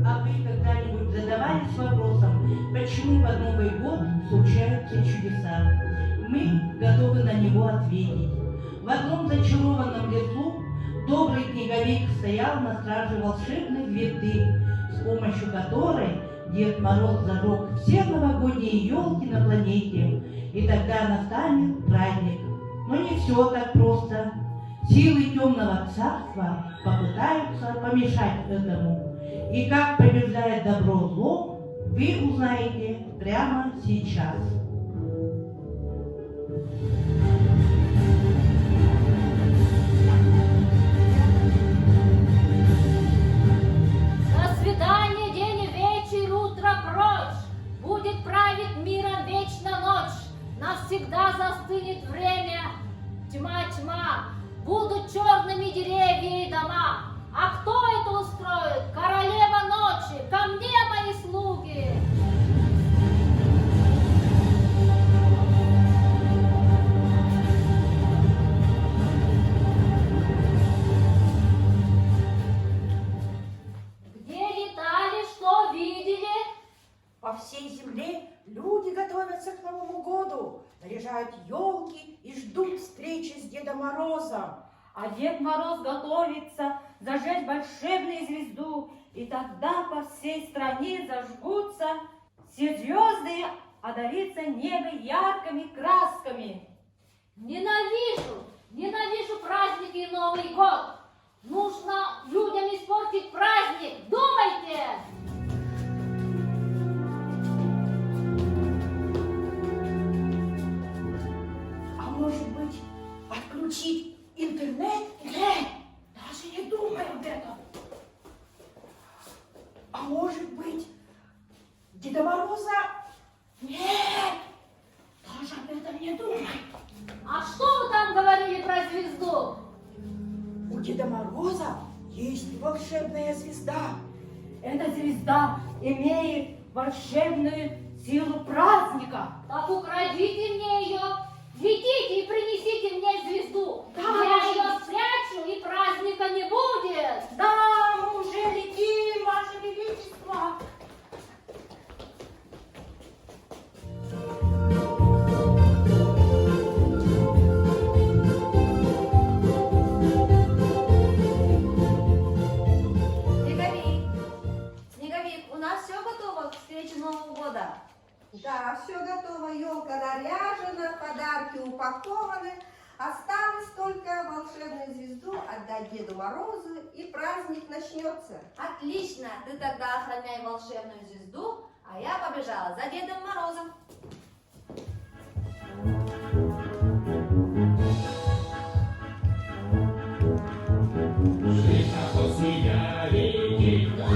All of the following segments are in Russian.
А вы когда-нибудь задавались вопросом, почему под Новый год случаются чудеса? Мы готовы на него ответить. В одном зачарованном лесу добрый снеговик стоял на страже волшебной звезды, с помощью которой Дед Мороз зажег все новогодние елки на планете, и тогда настанет праздник. Но не все так просто. Силы темного царства попытаются помешать этому. И как побеждает добро зло, вы узнаете прямо сейчас. До свидания, день и вечер, утро прочь. Будет править миром вечно ночь. Навсегда застынет время. Тьма, тьма. Будут черными деревья и дома. А кто это устроит? Королева ночи. Ко мне, мои слуги. Где летали, что видели? По всей земле люди готовятся к Новому году, наряжают елки и ждут встречи с Дедом Морозом. А Дед Мороз готовится зажечь волшебную звезду, и тогда по всей стране зажгутся все звезды, одарится небо яркими красками. Ненавижу праздники и Новый год. Нужно людям испортить праздник. Думайте! А может быть, отключить интернет? Нет, даже не думай об этом. А может быть, Деда Мороза? Нет, тоже об этом не думай. А что вы там говорили про звезду? У Деда Мороза есть волшебная звезда. Эта звезда имеет волшебную силу праздника. Так украдите мне ее. Летите и принесите мне звезду. Да. Я ее спрячу, и праздника не будет. Да, мы уже летим, Ваше Величество. Снеговик, у нас все готово к встрече Нового года? Да, все готово, елка наряжена, подарки упакованы. Осталось только волшебную звезду отдать Деду Морозу, и праздник начнется. Отлично, ты тогда охраняй волшебную звезду, а я побежала за Дедом Морозом. Життя посміяє дітка,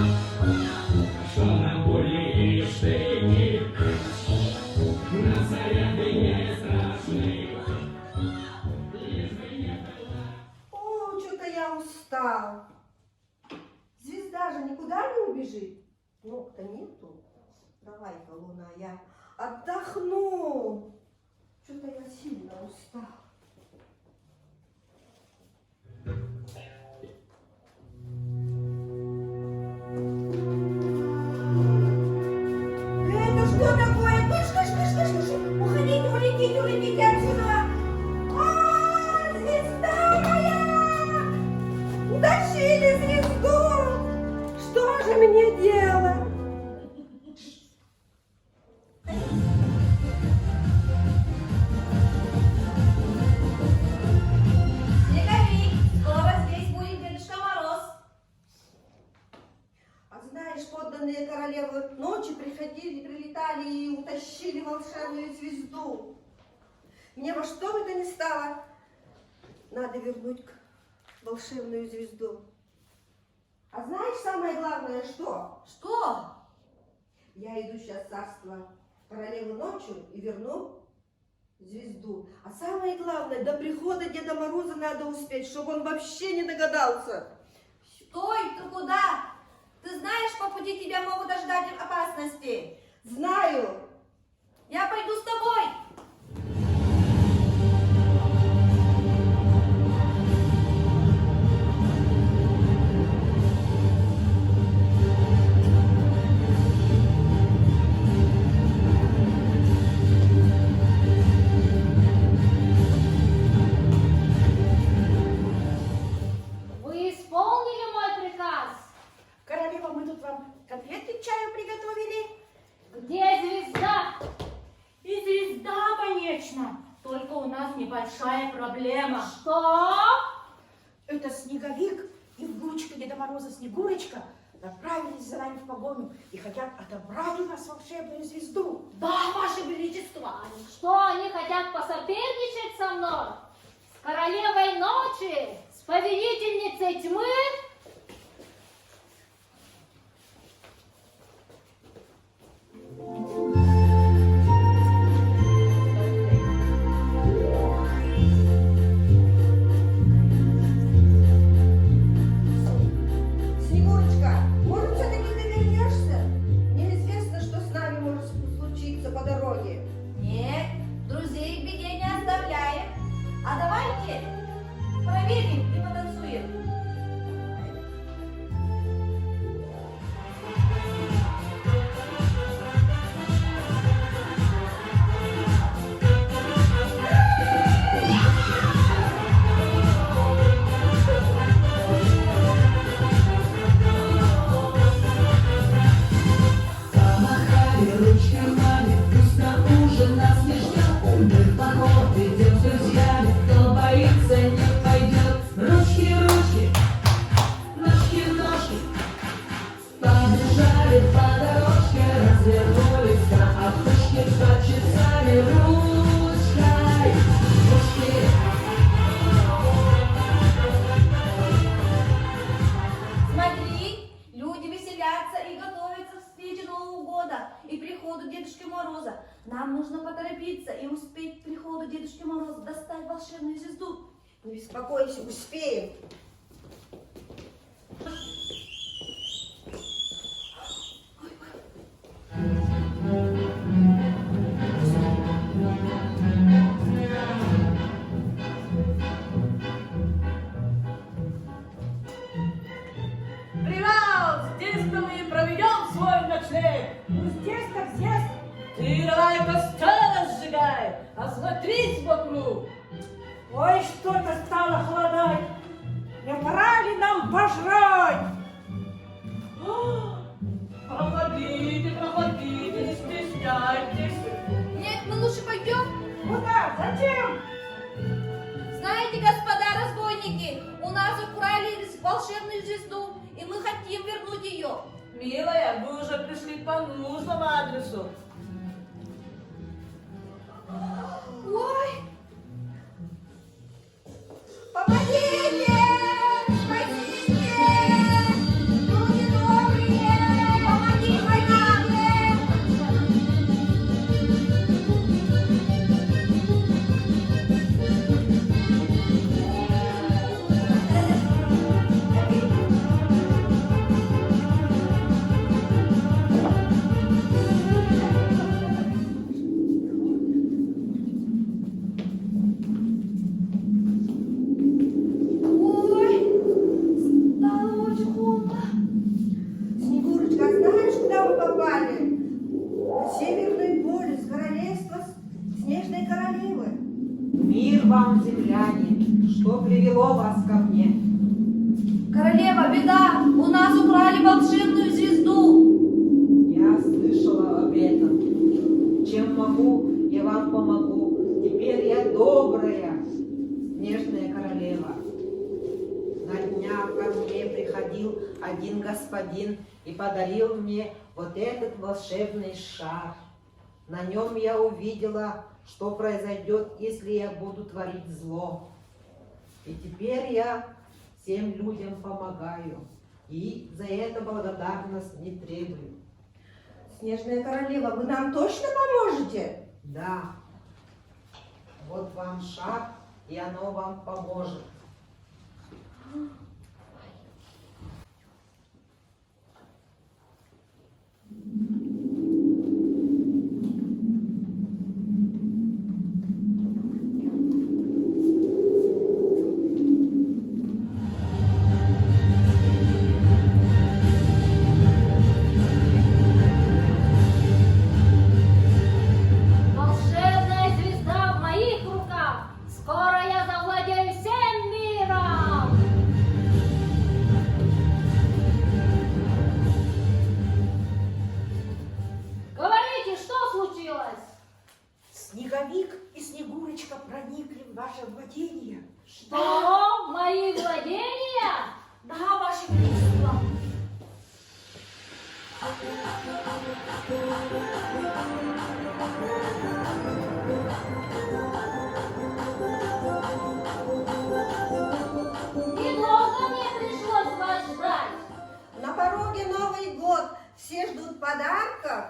що нам боліє штики, на заряди не страшний. О, что-то я устал. Звезда же никуда не убежит. Ног-то нету. Давай-ка, Луна, я отдохну. Что-то я сильно устал. Это что такое? Кыш-кыш-кыш-кыш-кыш! Уходите, улетите, улетите отсюда! А, звезда моя! Утащили звезду! Что же мне делать? Снеговик, скоро здесь будет Дедушка Мороз. А знаешь, подданные королевы ночи приходили, прилетали и утащили волшебную звезду. Мне во что бы то ни стало, надо вернуть волшебную звезду. А знаешь, самое главное, что? Что? Я иду сейчас в царство королевы ночью и верну звезду. А самое главное, до прихода Деда Мороза надо успеть, чтобы он вообще не догадался. Стой, ты куда? Ты знаешь, по пути тебя могут ожидать опасности. Знаю. Я пойду с тобой. проблема. Что? Это Снеговик и внучка Деда Мороза Снегурочка направились за нами в погоню и хотят отобрать у нас волшебную звезду. Да, Ваше Величество. Что, они хотят посоперничать со мной? С королевой ночи? С повелительницей тьмы? Снегурочка, может, все-таки ты вернешься? Неизвестно, что с нами может случиться по дороге. Нет, друзей в беде не оставляем. А давайте проверим и потанцуем. Помахали ручками, пусть на ужин нас не ждет. Мы в поход идем с друзьями, кто боится, не пойдет. Ручки, ручки, ножки, ножки, побежали по дорожке, развернулись на опушке, почесали ручкой, ручки. Смотри, люди веселятся и готовятся к встрече Нового года и приходу Дедушки Мороза. Нам нужно поторопиться и успеть к приходу Дедушки Мороза достать волшебную звезду. Не беспокойся, успеем. Привет! Здесь-то мы и проведем свой ночлег. Ну, здесь как здесь. Ты давай костер разжигай, осмотрись вокруг. Ой, что-то стало холодать. Не пора ли нам пожрать? Проходите, проходите, не стесняйтесь. Нет, мы лучше пойдем. Куда? Зачем? Знаете, господа разбойники, у нас украли волшебную звезду, и мы хотим вернуть ее. Милая, вы уже пришли по нужному адресу. Ой, Помогите! Спасите! Люди добрые! Помогите нам! ой, стало очень холодно. Снегурочка, а знаешь, куда мы попали? На Северный полюс, королевство Снежной Королевы. Мир вам, земляне, что привело вас ко мне? Королева, беда! У нас украли волшебную звезду! Я слышала об этом. Чем могу, я вам помогу. Теперь я добрая, снежная королева. На днях ко мне приходил один господин и подарил мне вот этот волшебный шар. На нем я увидела, что произойдет, если я буду творить зло. И теперь я всем людям помогаю. И за это благодарность не требую. Снежная Королева, вы нам точно поможете? Да. Вот вам шар, и оно вам поможет. Волшебная звезда в моих руках. Скоро я завладею всем миром. дороге Новый год. Все ждут подарков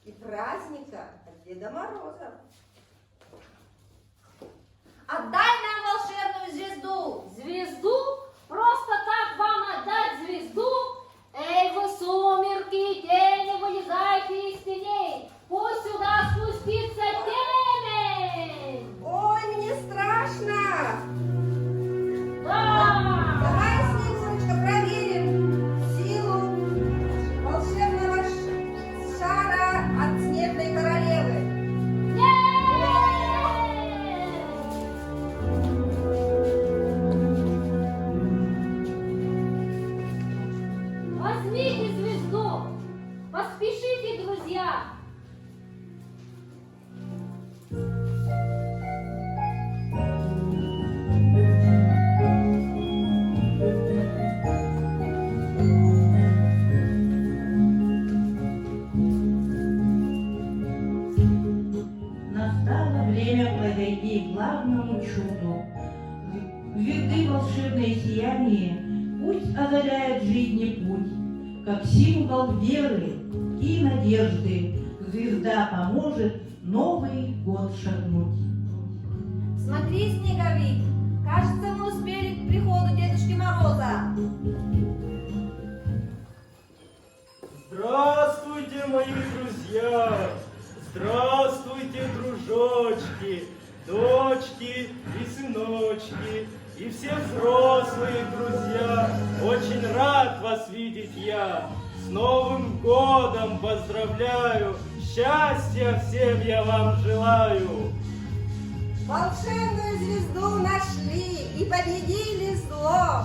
и праздника от Деда Мороза. Отдай нам волшебную звезду. Звезду? Просто так вам отдать звезду? Эй, вы сумерки, тени, вылезайте из теней. Пусть сюда спустится темень. Ой, мне страшно. Да! Давай, Снегурочка, проверим силу волшебного шара от Снежной Королевы. Возьмите звезду. Поспешите, друзья. Настало время подойти к главному чуду. Звезды волшебное сияние пусть озаряет жизни путь, как символ веры и надежды. Звезда поможет Новый год шагнуть. Смотри, Снеговик, кажется, мы успели к приходу Дедушки Мороза. Здравствуйте, мои друзья! Здравствуйте, дружочки, дочки и сыночки, и все взрослые друзья! Очень рад вас видеть я! С Новым годом поздравляю! Счастья всем я вам желаю! Волшебную звезду нашли и победили зло.